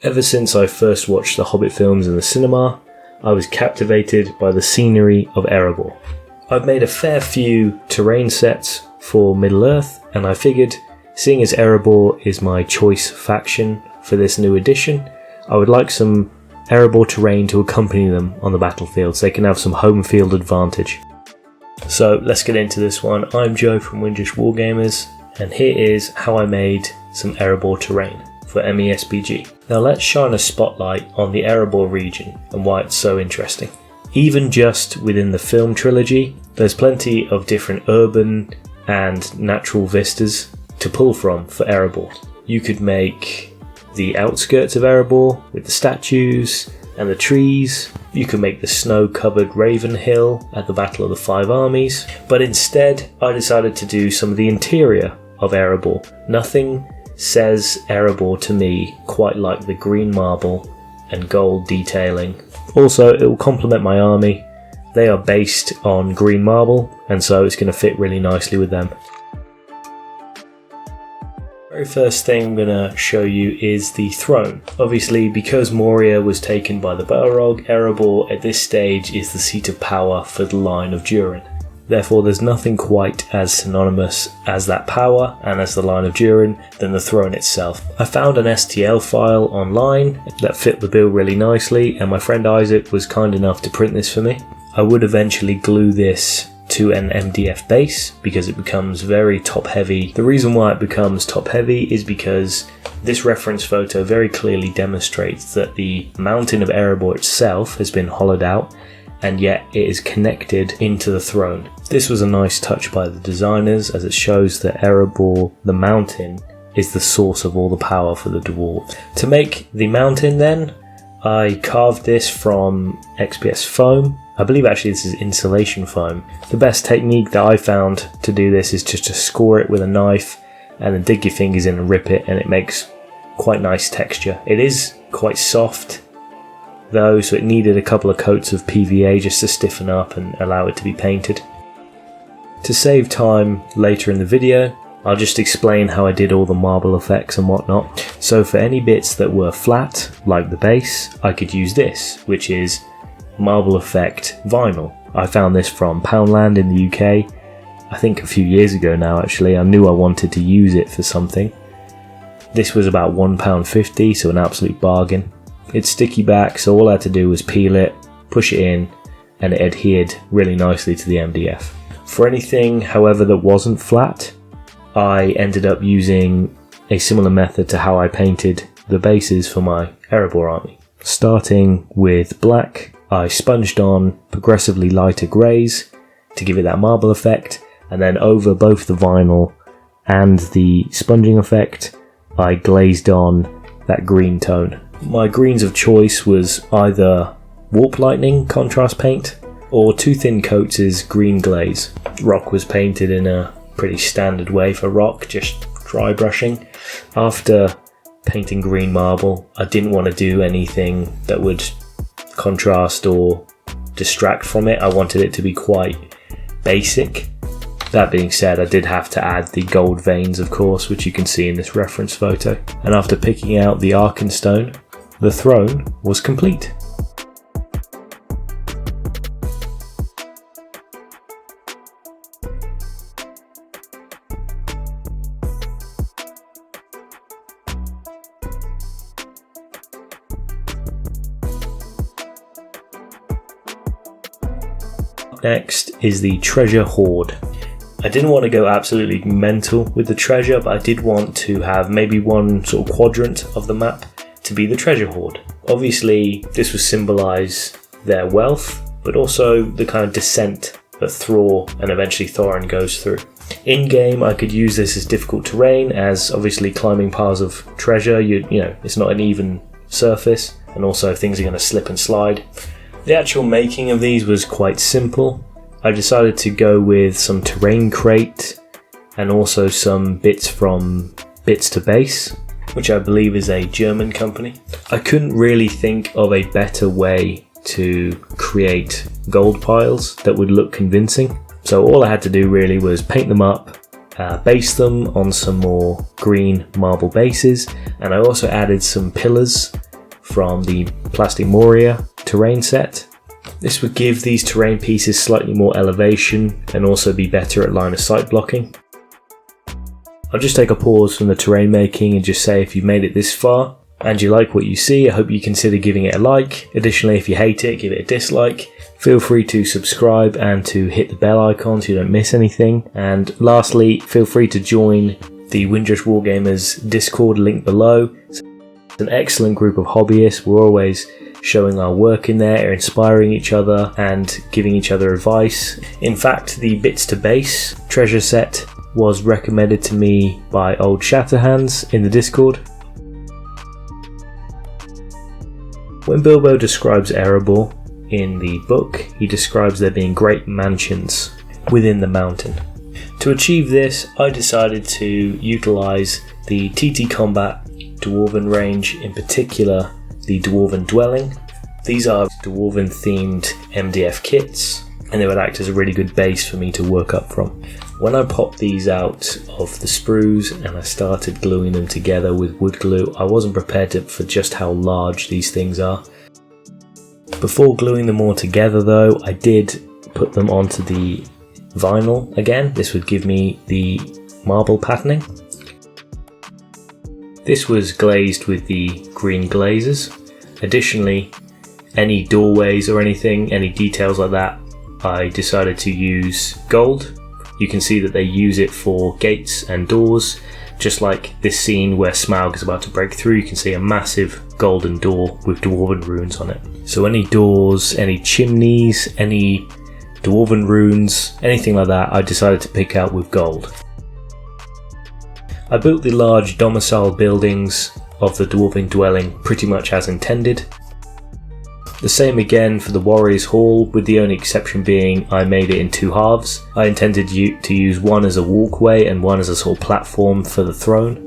Ever since I first watched the Hobbit films in the cinema, I was captivated by the scenery of Erebor. I've made a fair few terrain sets for Middle-earth, and I figured, seeing as Erebor is my choice faction for this new edition, I would like some Erebor terrain to accompany them on the battlefield so they can have some home field advantage. So let's get into this one. I'm Joe from Windish Wargamers, and here is how I made some Erebor terrain for MESBG. Now let's shine a spotlight on the Erebor region and why it's so interesting. Even just within the film trilogy, there's plenty of different urban and natural vistas to pull from for Erebor. You could make the outskirts of Erebor with the statues and the trees. You could make the snow-covered Raven Hill at the Battle of the Five Armies, but instead I decided to do some of the interior of Erebor. Nothing says Erebor to me quite like the green marble and gold detailing. Also, it will complement my army. They are based on green marble, and so it's going to fit really nicely with them. Very first thing I'm going to show you is the throne. Obviously, because Moria was taken by the Balrog, Erebor at this stage is the seat of power for the line of Durin. Therefore, there's nothing quite as synonymous as that power and as the line of Durin than the throne itself. I found an STL file online that fit the bill really nicely, and my friend Isaac was kind enough to print this for me. I would eventually glue this to an MDF base because it becomes very top heavy. The reason why it becomes top heavy is because this reference photo very clearly demonstrates that the mountain of Erebor itself has been hollowed out, and yet it is connected into the throne. This was a nice touch by the designers, as it shows that Erebor, the mountain, is the source of all the power for the dwarves. To make the mountain then, I carved this from XPS foam. I believe actually this is insulation foam. The best technique that I found to do this is just to score it with a knife and then dig your fingers in and rip it, and it makes quite nice texture. It is quite soft though, so it needed a couple of coats of PVA just to stiffen up and allow it to be painted. To save time later in the video, I'll just explain how I did all the marble effects and whatnot. So for any bits that were flat, like the base, I could use this, which is marble effect vinyl. I found this from Poundland in the UK, I think a few years ago now actually. I knew I wanted to use it for something. This was about £1.50, so an absolute bargain. It's sticky back, so all I had to do was peel it, push it in, and it adhered really nicely to the MDF. For anything, however, that wasn't flat, I ended up using a similar method to how I painted the bases for my Erebor army. Starting with black, I sponged on progressively lighter greys to give it that marble effect, and then over both the vinyl and the sponging effect, I glazed on that green tone. My greens of choice was either Warp Lightning contrast paint or Two Thin Coats' green glaze. Rock was painted in a pretty standard way for rock, just dry brushing. After painting green marble, I didn't want to do anything that would contrast or distract from it. I wanted it to be quite basic. That being said, I did have to add the gold veins, of course, which you can see in this reference photo. And after picking out the Arkenstone, the throne was complete. Next is the treasure hoard. I didn't want to go absolutely mental with the treasure, but I did want to have maybe one sort of quadrant of the map to be the treasure hoard. Obviously, this would symbolise their wealth, but also the kind of descent that Thror and eventually Thorin goes through. In game, I could use this as difficult terrain, as obviously climbing piles of treasure, you know, it's not an even surface, and also things are going to slip and slide. The actual making of these was quite simple. I decided to go with some terrain crate and also some bits from Bits to Base, which I believe is a German company. I couldn't really think of a better way to create gold piles that would look convincing. So all I had to do really was paint them up, base them on some more green marble bases, and I also added some pillars from the Plastic Moria terrain set. This would give these terrain pieces slightly more elevation and also be better at line of sight blocking. I'll just take a pause from the terrain making and just say, if you've made it this far and you like what you see, I hope you consider giving it a like. Additionally, if you hate it, give it a dislike. Feel free to subscribe and to hit the bell icon so you don't miss anything. And lastly, feel free to join the Windrush Wargamers Discord, link below. It's an excellent group of hobbyists. We're always showing our work in there, inspiring each other and giving each other advice. In fact, the Bits to Base treasure set was recommended to me by Old Shatterhands in the Discord. When Bilbo describes Erebor in the book, he describes there being great mansions within the mountain. To achieve this, I decided to utilise the TT Combat Dwarven range, in particular the Dwarven Dwelling. These are Dwarven themed MDF kits, and they would act as a really good base for me to work up from. When I popped these out of the sprues and I started gluing them together with wood glue, I wasn't prepared for just how large these things are. Before gluing them all together though, I did put them onto the vinyl again. This would give me the marble patterning. This was glazed with the green glazes. Additionally, any doorways or anything, any details like that, I decided to use gold. You can see that they use it for gates and doors, just like this scene where Smaug is about to break through. You can see a massive golden door with Dwarven runes on it. So any doors, any chimneys, any Dwarven runes, anything like that, I decided to pick out with gold. I built the large domicile buildings of the Dwarven Dwelling pretty much as intended. The same again for the Warriors Hall, with the only exception being I made it in two halves. I intended to use one as a walkway and one as a sort of platform for the throne.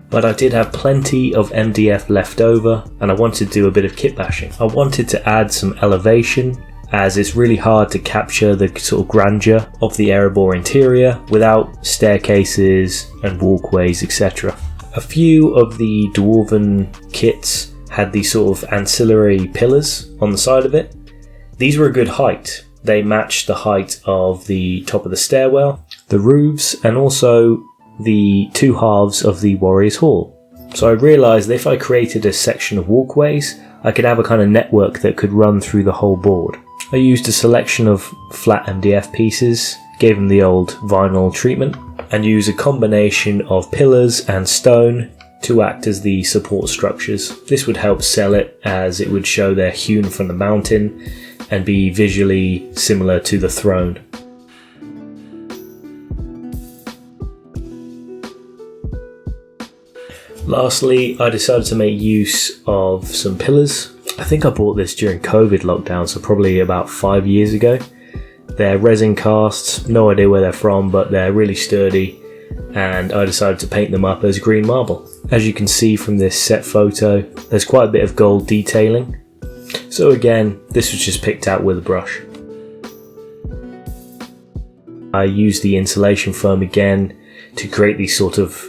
But I did have plenty of MDF left over and I wanted to do a bit of kit bashing. I wanted to add some elevation, as it's really hard to capture the sort of grandeur of the Erebor interior without staircases and walkways, etc. A few of the Dwarven kits had these sort of ancillary pillars on the side of it. These were a good height. They matched the height of the top of the stairwell, the roofs, and also the two halves of the Warriors Hall. So I realised that if I created a section of walkways, I could have a kind of network that could run through the whole board. I used a selection of flat MDF pieces, gave them the old vinyl treatment, and used a combination of pillars and stone to act as the support structures. This would help sell it, as it would show they're hewn from the mountain and be visually similar to the throne. Lastly, I decided to make use of some pillars. I think I bought this during COVID lockdown, so probably about 5 years ago. They're resin casts, no idea where they're from, but they're really sturdy, and I decided to paint them up as green marble. As you can see from this set photo, there's quite a bit of gold detailing. So again, this was just picked out with a brush. I used the insulation foam again to create these sort of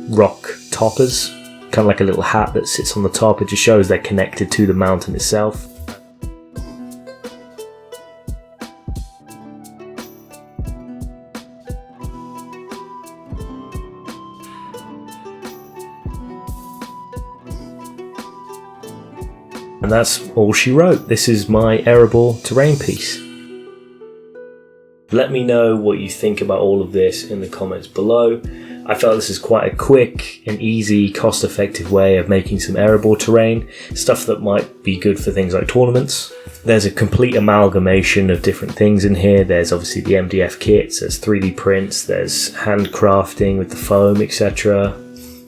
rock toppers, kind of like a little hat that sits on the top. It just shows they're connected to the mountain itself. And that's all she wrote. This is my Erebor terrain piece. Let me know what you think about all of this in the comments below. I felt this is quite a quick and easy, cost-effective way of making some Erebor terrain, stuff that might be good for things like tournaments. There's a complete amalgamation of different things in here. There's obviously the MDF kits, there's 3D prints, there's handcrafting with the foam, etc.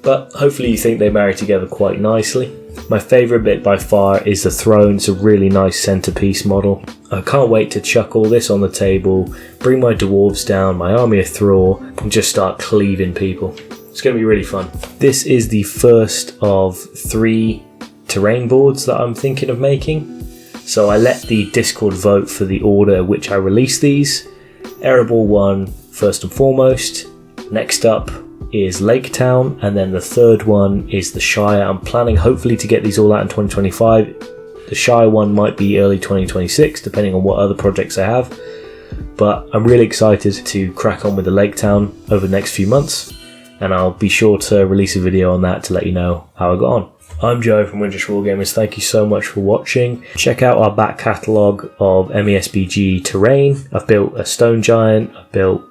But hopefully you think they marry together quite nicely. My favourite bit by far is the throne. It's a really nice centrepiece model. I can't wait to chuck all this on the table, bring my dwarves down, my army of Thrall, and just start cleaving people. It's going to be really fun. This is the first of 3 terrain boards that I'm thinking of making. So I let the Discord vote for the order in which I release these. Erebor won first and foremost. Next up is Lake Town, and then the third one is the Shire. I'm planning hopefully to get these all out in 2025. The Shire one might be early 2026 depending on what other projects I have, but I'm really excited to crack on with the Lake Town over the next few months, and I'll be sure to release a video on that to let you know how I got on. I'm Joe from Winter's Wargamers. Thank you so much for watching. Check out our back catalogue of MESBG terrain. I've built a Stone Giant, I've built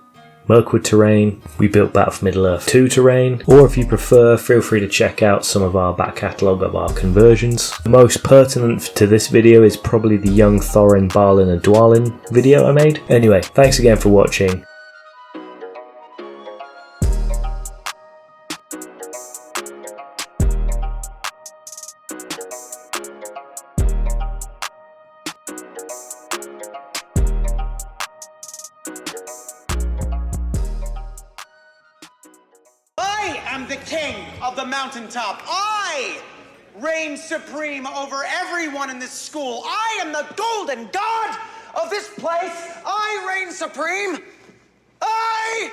Mirkwood terrain, we built Battle for Middle-earth 2 terrain, or if you prefer, feel free to check out some of our back catalogue of our conversions. The most pertinent to this video is probably the Young Thorin, Balin and Dwalin video I made. Anyway, thanks again for watching. I am the king of the mountaintop. I reign supreme over everyone in this school. I am the golden god of this place. I reign supreme. I